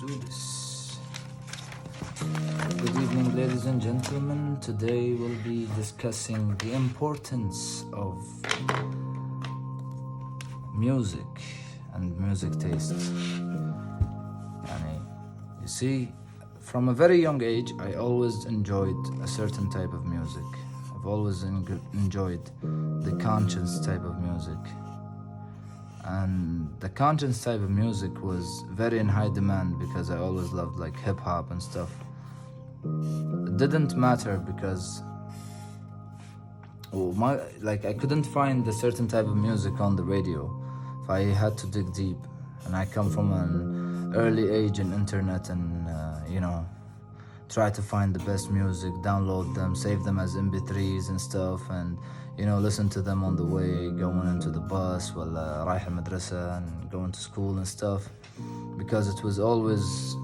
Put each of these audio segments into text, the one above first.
do this. Good evening, ladies and gentlemen. Today we'll be discussing the importance of music and music tastes. You see, from a very young age, I always enjoyed a certain type of music. I've always enjoyed the conscious type of music. And the conscious type of music was very in high demand because I always loved like hip hop and stuff. It didn't matter because I couldn't find a certain type of music on the radio. If I had to dig deep, and I come from an early age in internet and try to find the best music, download them, save them as MP3s and stuff, and listen to them on the way, going into the bus, رايح المدرسة, and going to school and stuff, because it was always,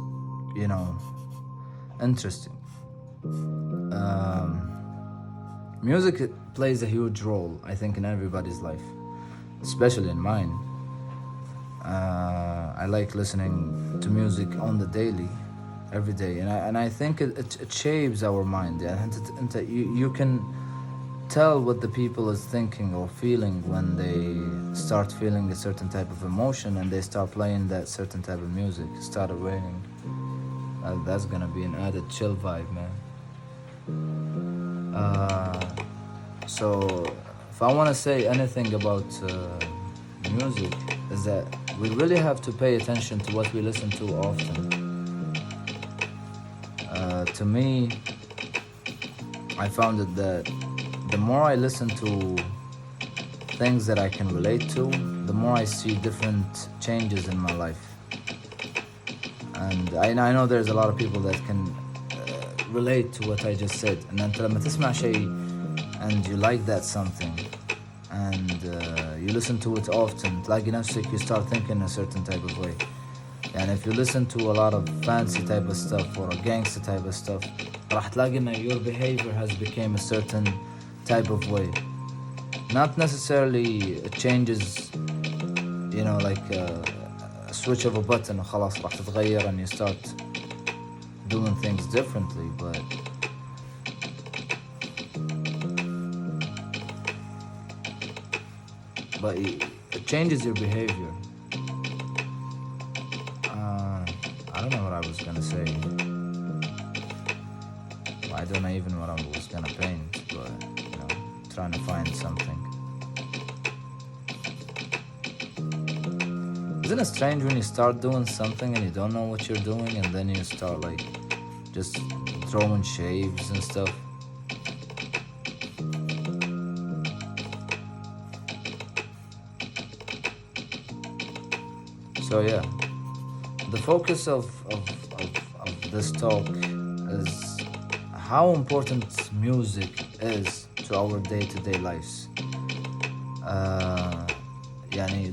interesting. Music plays a huge role, I think, in everybody's life, especially in mine. I like listening to music on the daily, every day, and I think it shapes our mind. You can tell what the people is thinking or feeling when they start feeling a certain type of emotion and they start playing that certain type of music. Started raining. That's gonna be an added chill vibe, man. So if I want to say anything about music, is that we really have to pay attention to what we listen to often. To me, I found it that the more I listen to things that I can relate to, the more I see different changes in my life. And I know there's a lot of people that can relate to what I just said. And أنت لما تسمع شيء and you like that something and you listen to it often, تلاقي نفسك you start thinking a certain type of way. And if you listen to a lot of fancy type of stuff or a gangster type of stuff, راح تلاقي إن your behavior has become a certain type of way. Not necessarily it changes, like a switch of a button وخلاص راح تتغير and you start doing things differently, but it changes your behavior. I don't know what I was gonna say. I don't know even what I was gonna paint, but trying to find something. Isn't it strange when you start doing something and you don't know what you're doing, and then you start just throwing shaves and stuff? So yeah, the focus of this talk is how important music is to our day-to-day lives.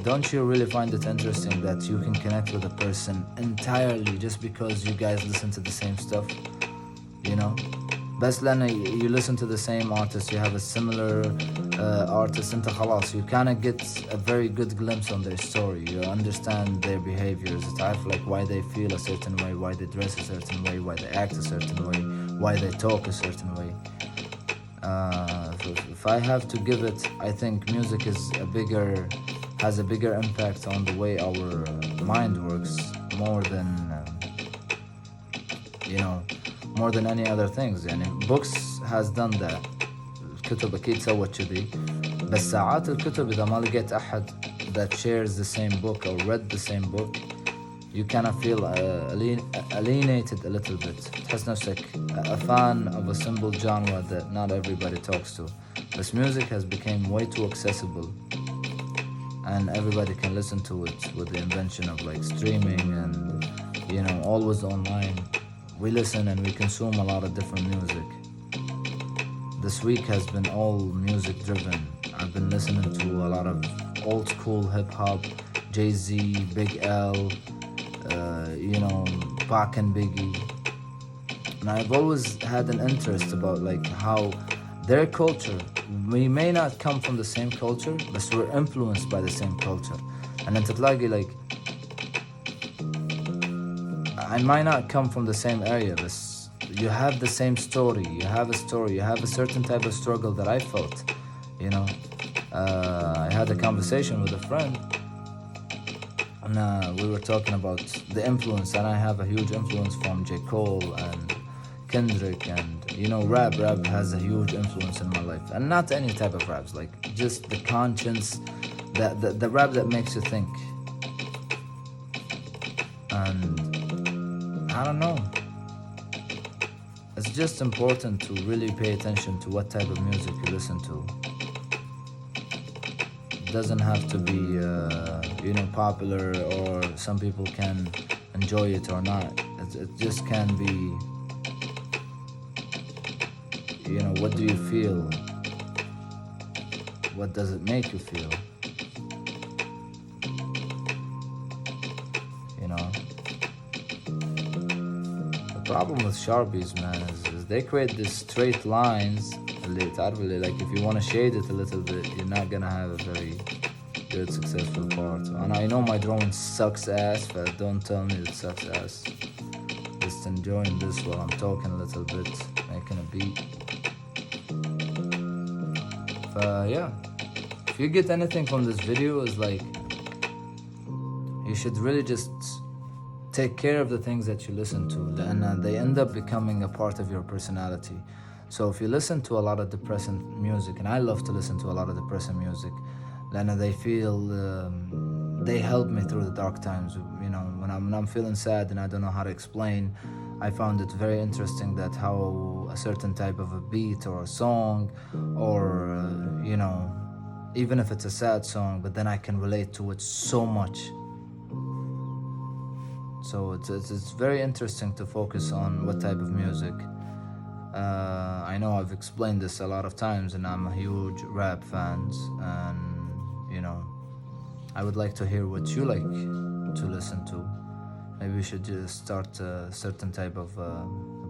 Don't you really find it interesting that you can connect with a person entirely just because you guys listen to the same stuff? بس لأن you listen to the same artist, you have a similar artist, انت خلاص you kind of get a very good glimpse on their story. You understand their behaviors. تعرف why they feel a certain way, why they dress a certain way, why they act a certain way, why they talk a certain way. If I have to give it, I think music has a bigger impact on the way our mind works more than any other things. Books has done that. الكتب أكيد سوت كذي. بس ساعات الكتب إذا ما لقيت أحد that shares the same book or read the same book, you kind of feel alienated a little bit. تحس نفسك a fan of a simple genre that not everybody talks to. This music has become way too accessible, and everybody can listen to it with the invention of streaming and always online. We listen and we consume a lot of different music. This week has been all music driven. I've been listening to a lot of old school hip hop, Jay-Z, Big L, Pac and Biggie. And I've always had an interest about how their culture, we may not come from the same culture, but we're influenced by the same culture. And then تلاقي I might not come from the same area, but you have the same story. You have a story. You have a certain type of struggle that I felt. You know, I had a conversation with a friend, and we were talking about the influence, and I have a huge influence from J. Cole and Kendrick, and you know, rap has a huge influence in my life, and not any type of raps, like just the conscience, the rap that makes you think. And I don't know, it's just important to really pay attention to what type of music you listen to. It doesn't have to be you know, popular, or some people can enjoy it or not. It just can be, you know, what do you feel? What does it make you feel? You know? The problem with Sharpies, man, is they create these straight lines. Like if you want to shade it a little bit, you're not gonna have a very good, successful part. And I know my drawing sucks ass, but don't tell me it sucks ass. Just enjoying this while I'm talking a little bit, making a beat. Yeah, if you get anything from this video, is like, you should really just take care of the things that you listen to, and they end up becoming a part of your personality. So if you listen to a lot of depressing music, and I love to listen to a lot of depressing music, then they feel, they help me through the dark times. You know, when I'm feeling sad and I don't know how to explain, I found it very interesting that how a certain type of a beat or a song, or you know, even if it's a sad song, but then I can relate to it so much. So it's very interesting to focus on what type of music. I know I've explained this a lot of times, and I'm a huge rap fan, and you know, I would like to hear what you like to listen to. Maybe we should just start a certain type of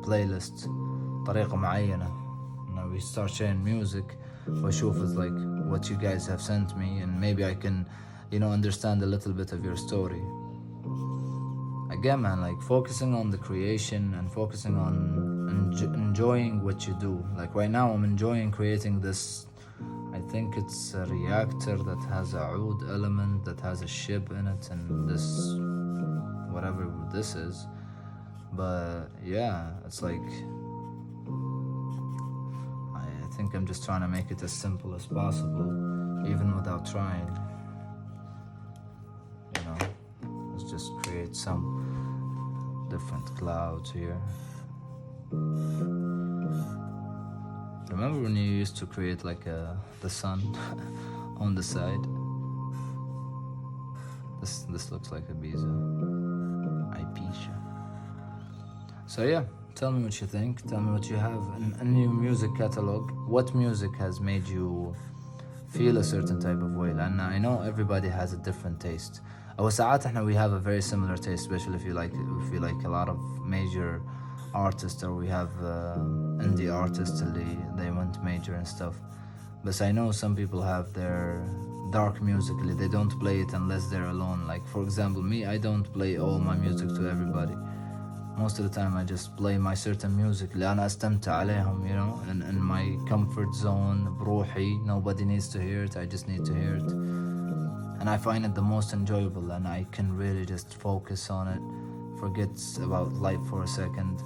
playlist, طريقة معينة. You know, we start sharing music, واشوف is like what you guys have sent me, and maybe I can, you know, understand a little bit of your story. Again, man, like focusing on the creation and focusing on enjoying what you do. Like right now, I'm enjoying creating this. I think it's a reactor that has a oud element that has a ship in it, and this, whatever this is. But yeah, it's like, I think I'm just trying to make it as simple as possible, even without trying. You know, let's just create some different clouds here. Remember when you used to create like the sun on the side? This looks like a Ibiza. Ibiza. So yeah, tell me what you think. Tell me what you have in your music catalog. What music has made you feel a certain type of way? And I know everybody has a different taste. وساعات احنا we have a very similar taste, especially if you like a lot of major artists, or we have indie artists they went major and stuff. But I know some people have their dark music, they don't play it unless they're alone. Like for example, me, I don't play all my music to everybody. Most of the time I just play my certain music اللي أنا أستمتع عليهم, you know, in my comfort zone, بروحي. Nobody needs to hear it, I just need to hear it. And I find it the most enjoyable, and I can really just focus on it, forget about life for a second,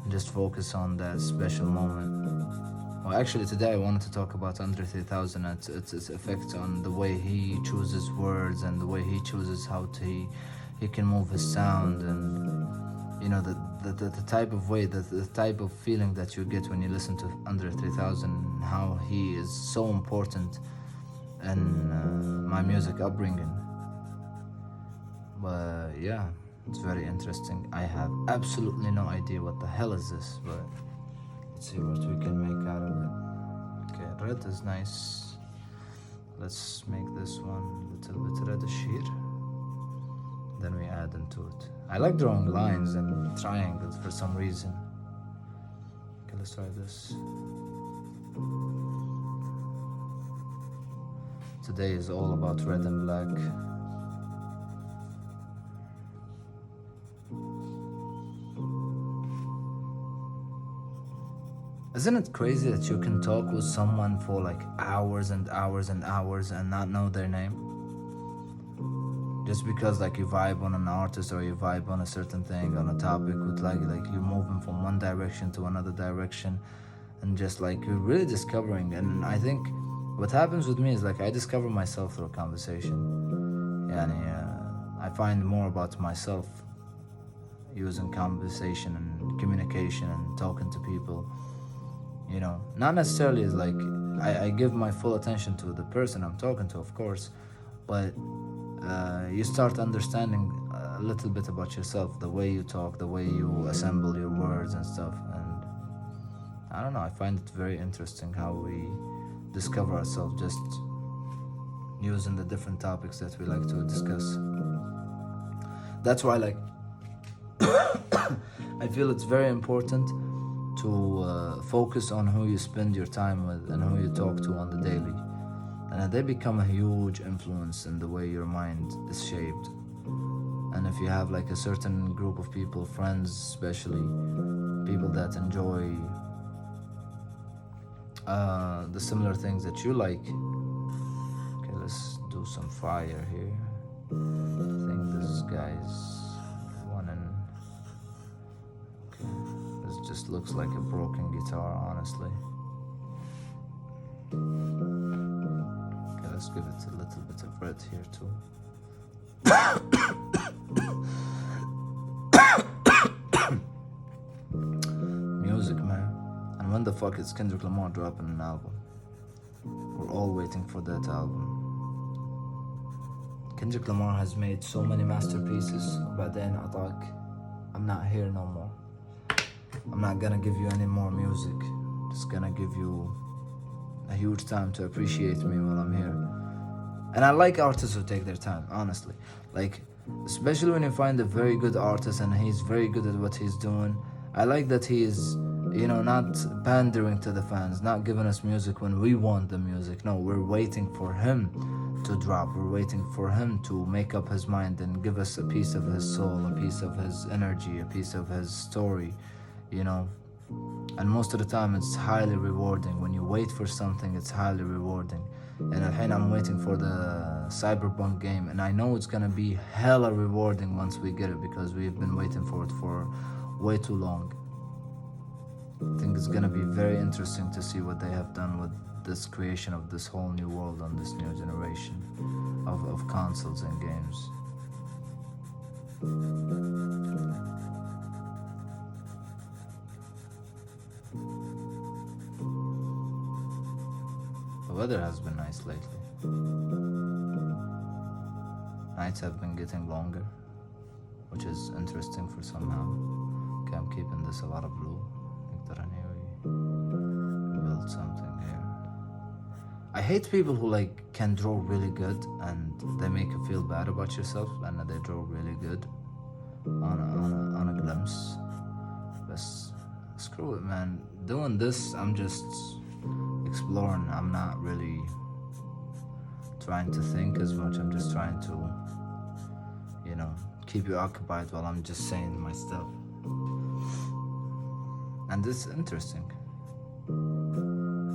and just focus on that special moment. Well, actually today I wanted to talk about Andre 3000, its effect on the way he chooses words, and the way he chooses how he can move his sound, and you know, the type of way, the type of feeling that you get when you listen to Andre 3000, how he is so important in my music upbringing. But yeah, it's very interesting. I have absolutely no idea what the hell is this, but let's see what we can make out of it. Okay, red is nice. Let's make this one a little bit reddish here. Then we add into it. I like drawing lines and triangles for some reason. Okay, let's try this. Today is all about red and black. Isn't it crazy that you can talk with someone for like hours and hours and hours and not know their name? Just because like you vibe on an artist or you vibe on a certain thing, on a topic, with like you're moving from one direction to another direction, and just like you're really discovering. And I think what happens with me is like I discover myself through a conversation. I find more about myself using conversation and communication and talking to people. Not necessarily as like I give my full attention to the person I'm talking to, of course, but you start understanding a little bit about yourself, the way you talk, the way you assemble your words and stuff. And I don't know, I find it very interesting how we discover ourselves just using the different topics that we like to discuss. That's why like I feel it's very important to focus on who you spend your time with and who you talk to on the daily. And they become a huge influence in the way your mind is shaped. And if you have like a certain group of people, friends especially, people that enjoy the similar things that you like. Okay, let's do some fire here. I think this guy's running. Okay, this just looks like a broken guitar, honestly. Let's give it a little bit of red here too. Music, man. And when the fuck is Kendrick Lamar dropping an album? We're all waiting for that album. Kendrick Lamar has made so many masterpieces. بعدين أعطاك, I'm not here no more. I'm not gonna give you any more music. Just gonna give you a huge time to appreciate me while I'm here. And I like artists who take their time, honestly. Like, especially when you find a very good artist and he's very good at what he's doing. I like that he is, not pandering to the fans, not giving us music when we want the music. No, we're waiting for him to drop. We're waiting for him to make up his mind and give us a piece of his soul, a piece of his energy, a piece of his story, And most of the time it's highly rewarding. When you wait for something, it's highly rewarding. And I'm waiting for the Cyberpunk game, and I know it's gonna be hella rewarding once we get it, because we've been waiting for it for way too long. I think it's gonna be very interesting to see what they have done with this creation of this whole new world on this new generation of consoles and games. The weather has been nice lately. Nights have been getting longer, which is interesting for somehow. Okay, I'm keeping this a lot of blue. Build something here. I hate people who can draw really good and they make you feel bad about yourself, and they draw really good on a glimpse. But screw it, man. Doing this, I'm just exploring. I'm not really trying to think as much. I'm just trying to, keep you occupied while I'm just saying my stuff. And it's interesting.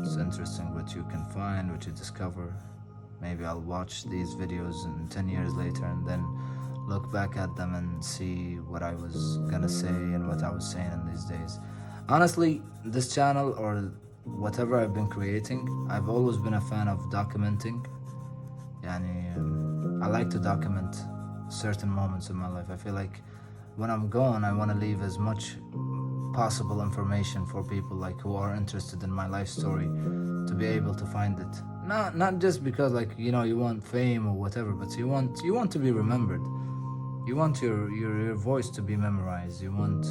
It's interesting what you can find, what you discover. Maybe I'll watch these videos 10 years later and then look back at them and see what I was gonna say and what I was saying in these days. Honestly, this channel or whatever I've been creating, I've always been a fan of documenting. I like to document certain moments in my life. I feel like when I'm gone, I want to leave as much possible information for people who are interested in my life story to be able to find it. Not just because you want fame or whatever, but you want to be remembered. You want your voice to be memorized. You want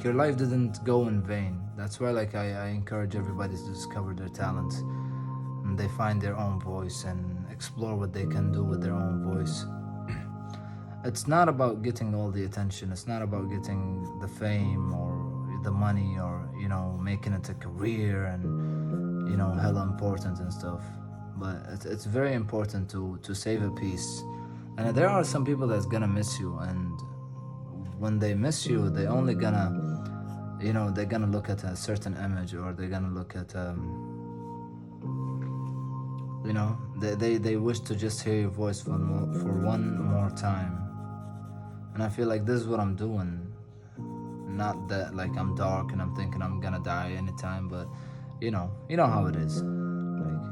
your life didn't go in vain. That's why I encourage everybody to discover their talents, and they find their own voice and explore what they can do with their own voice. It's not about getting all the attention. It's not about getting the fame or the money or making it a career and hella important and stuff. But it's very important to save a piece. And there are some people that's gonna miss you, and when they miss you, they only gonna they're gonna look at a certain image, or they're gonna look at they wish to just hear your voice for one more time. And I feel like this is what I'm doing. Not that like I'm dark and I'm thinking I'm gonna die anytime, but you know how it is. Like,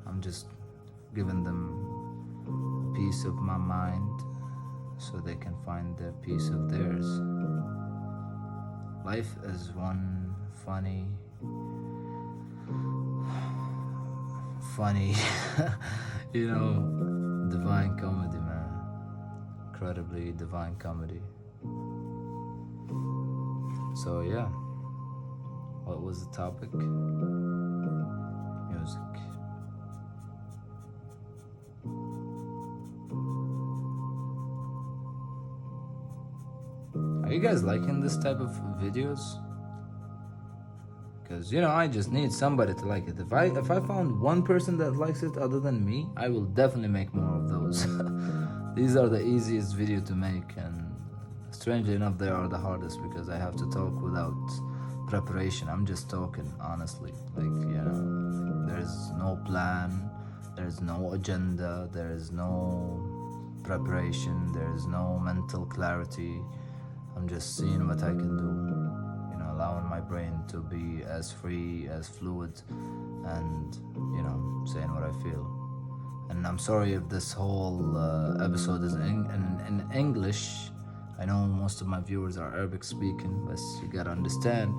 I'm just giving them a piece of my mind so they can find the piece of theirs. Life is one funny divine comedy, man. Incredibly divine comedy. So yeah, what was the topic? Music. Are you guys liking this type of videos? Because I just need somebody to like it. If I found one person that likes it other than me, I will definitely make more of those. These are the easiest video to make, and strangely enough they are the hardest because I have to talk without preparation. I'm just talking honestly. There's no plan, there's no agenda, there is no preparation, there is no mental clarity. I'm just seeing what I can do, allowing my brain to be as free, as fluid, and saying what I feel. And I'm sorry if this whole episode is in English. I know most of my viewers are Arabic speaking, but you gotta understand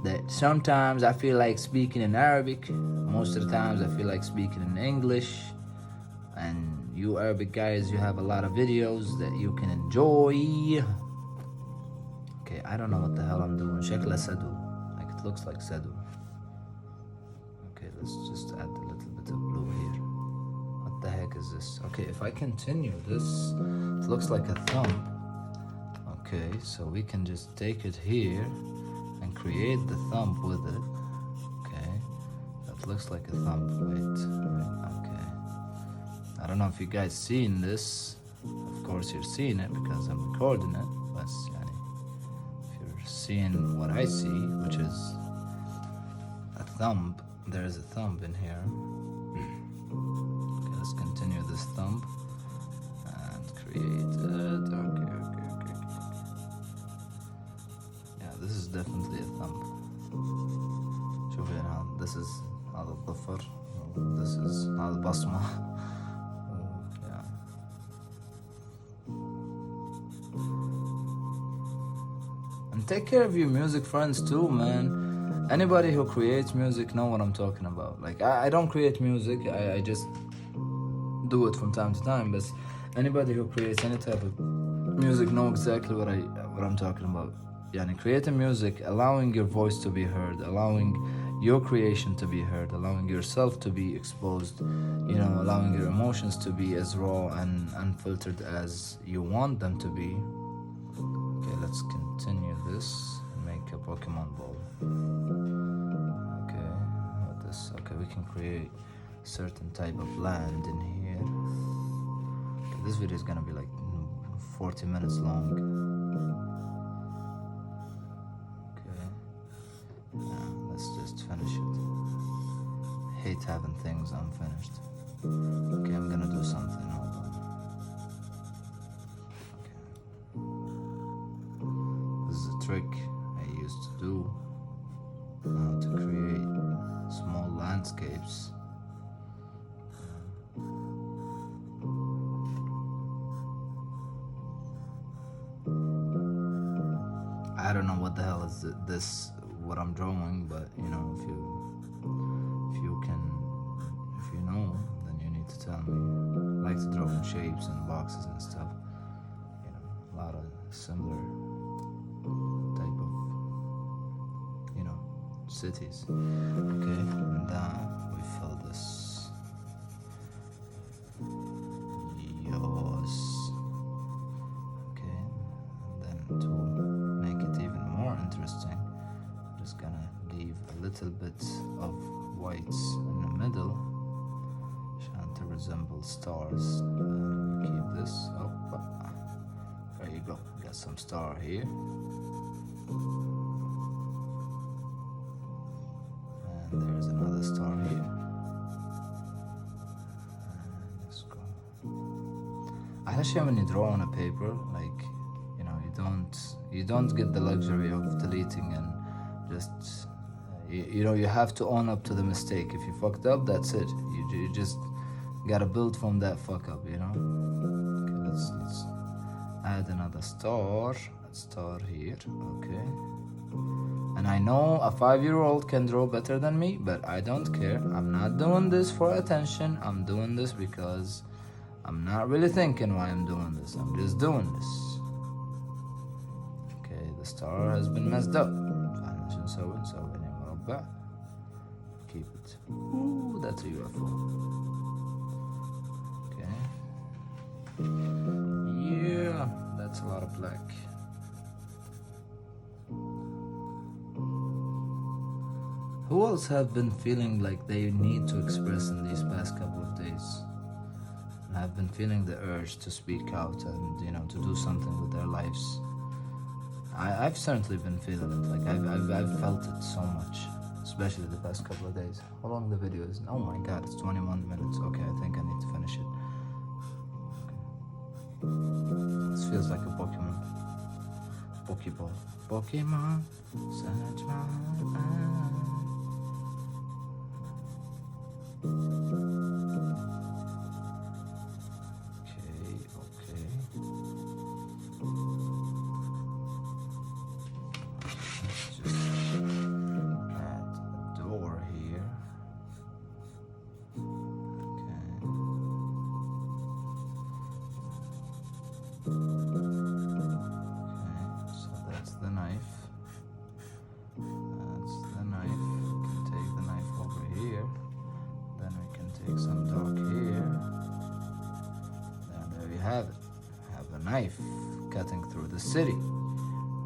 that sometimes I feel like speaking in Arabic, most of the times I feel like speaking in English. And you Arabic guys, you have a lot of videos that you can enjoy. Okay, I don't know what the hell I'm doing. Shekla Sadu. Like, it looks like Sadu. Okay, let's just add a little bit of blue here. What the heck is this? Okay, if I continue this, it looks like a thumb. Okay, so we can just take it here and create the thumb with it. Okay, that looks like a thumb. Wait, okay. I don't know if you guys seen this. Of course you're seeing it because I'm recording it. But seeing what I see, which is a thumb. There is a thumb in here. Okay, let's continue this thumb and create it. Okay. Yeah, this is definitely a thumb. شوفي هنا, this is هذا الظفر. This is هذا البصمة. Yeah. And take care of your music friends too, man. Anybody who creates music know what I'm talking about. Like, I don't create music, I just do it from time to time, but anybody who creates any type of music know exactly what I'm talking about. Yani, creating music, allowing your voice to be heard, allowing your creation to be heard, allowing yourself to be exposed, allowing your emotions to be as raw and unfiltered as you want them to be. Okay, let's continue this and make a Pokemon ball. Okay, what this? Okay, we can create a certain type of land in here. Okay, this video is gonna be like 40 minutes long. Okay, yeah, let's just finish it. Hate having things unfinished. Okay, I'm gonna do something. Hold on. Trick I used to do to create small landscapes. I don't know what the hell is this, what I'm drawing, but if you know, then you need to tell me. I like to draw in shapes and boxes and stuff. A lot of similar type of cities. Okay, and then we fill this. Yes. Okay, and then to make it even more interesting, I'm just gonna leave a little bit of whites in the middle to resemble stars. Keep this up. There you go. Got some star here. And there's another star here. And let's go. Actually, when you draw on a paper, like, you know, you don't get the luxury of deleting and just, you know, you have to own up to the mistake. If you fucked up, that's it. You just gotta build from that fuck up, you know. Okay, let's add another star. Let's star here. Okay. And I know a 5-year-old can draw better than me, but I don't care. I'm not doing this for attention. I'm doing this because I'm not really thinking why I'm doing this. I'm just doing this. Okay, the star has been messed up. Keep it. Ooh, that's a UFO. Okay. Yeah, that's a lot of black. Who else have been feeling like they need to express in these past couple of days? And have been feeling the urge to speak out and, you know, to do something with their lives. I've certainly been feeling it. Like I've felt it so much, especially the past couple of days. How long the video is? Oh my god, it's 21 minutes. Okay, I think I need to finish it. Okay. This feels like a Pokemon. Pokeball. Pokemon, search my eyes. Have a knife cutting through the city,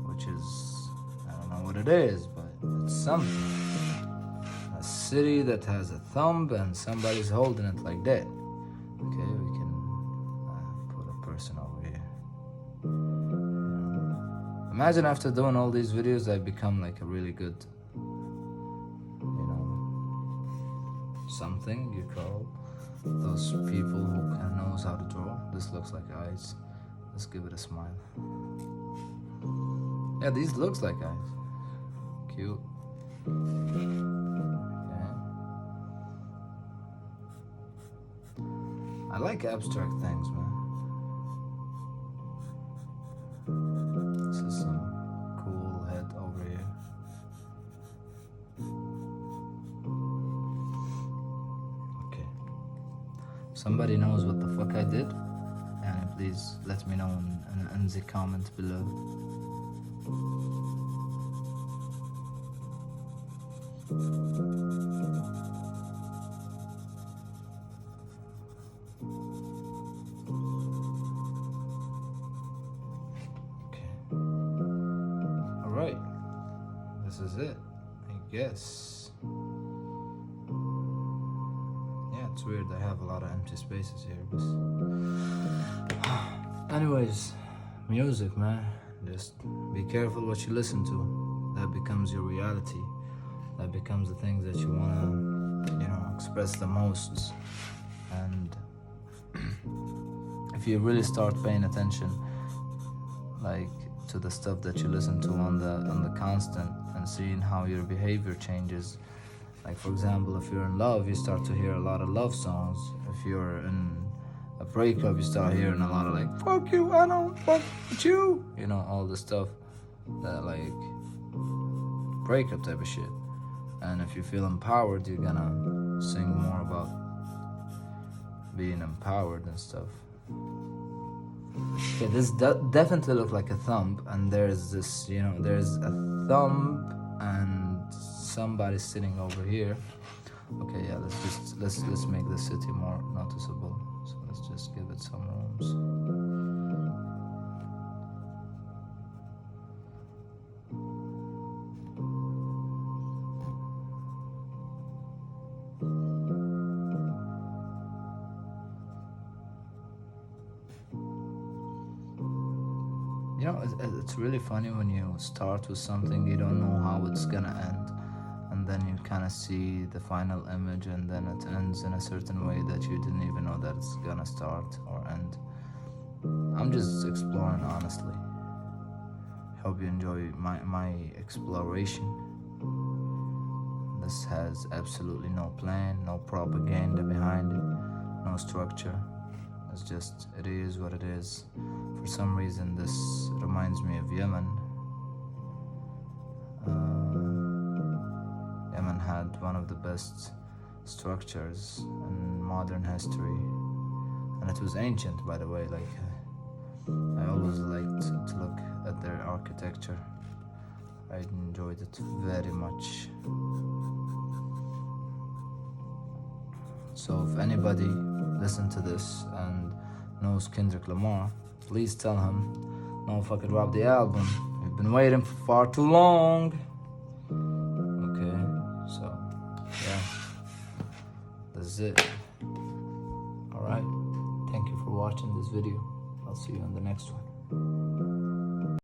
which is, I don't know what it is, but it's something. A city that has a thumb and somebody's holding it like that. Okay, we can put a person over here. Imagine after doing all these videos, I become like a really good, you know, something you call those people who knows how to draw. This looks like eyes. Let's give it a smile. Yeah, these looks like eyes. Cute. Okay. I like abstract things, man. This is some cool head over here. Somebody knows what the fuck I did, and please let me know in the comment below. Okay. Alright. This is it, I guess. It's weird, I have a lot of empty spaces here, but anyways, music, man. Just be careful what you listen to. That becomes your reality. That becomes the things that you wanna, you know, express the most. And if you really start paying attention, like, to the stuff that you listen to on the constant, and seeing how your behavior changes. Like, for example, if you're in love, you start to hear a lot of love songs. If you're in a breakup, you start hearing a lot of like, fuck you, I don't fuck with you. You know, all the stuff that like breakup type of shit. And if you feel empowered, you're gonna sing more about being empowered and stuff. Okay, this definitely looked like a thumb, and there's this, you know, there's a thumb and somebody sitting over here. Okay, yeah, let's make the city more noticeable. So let's just give it some rooms. it's really funny when you start with something, you don't know how it's gonna end, and then you kind of see the final image, and then it ends in a certain way that you didn't even know that it's gonna start or end. I'm just exploring, honestly. Hope you enjoy my exploration. This has absolutely no plan, no propaganda behind it, no structure. It's just, it is what it is. For some reason, this reminds me of Yemen. Yemen had one of the best structures in modern history, and it was ancient, by the way. Like, I always liked to look at their architecture. I enjoyed it very much. So if anybody listened to this and knows Kendrick Lamar, please tell him, no fucking drop the album. We've been waiting for far too long. Okay, so yeah, that's it. Alright, thank you for watching this video. I'll see you on the next one.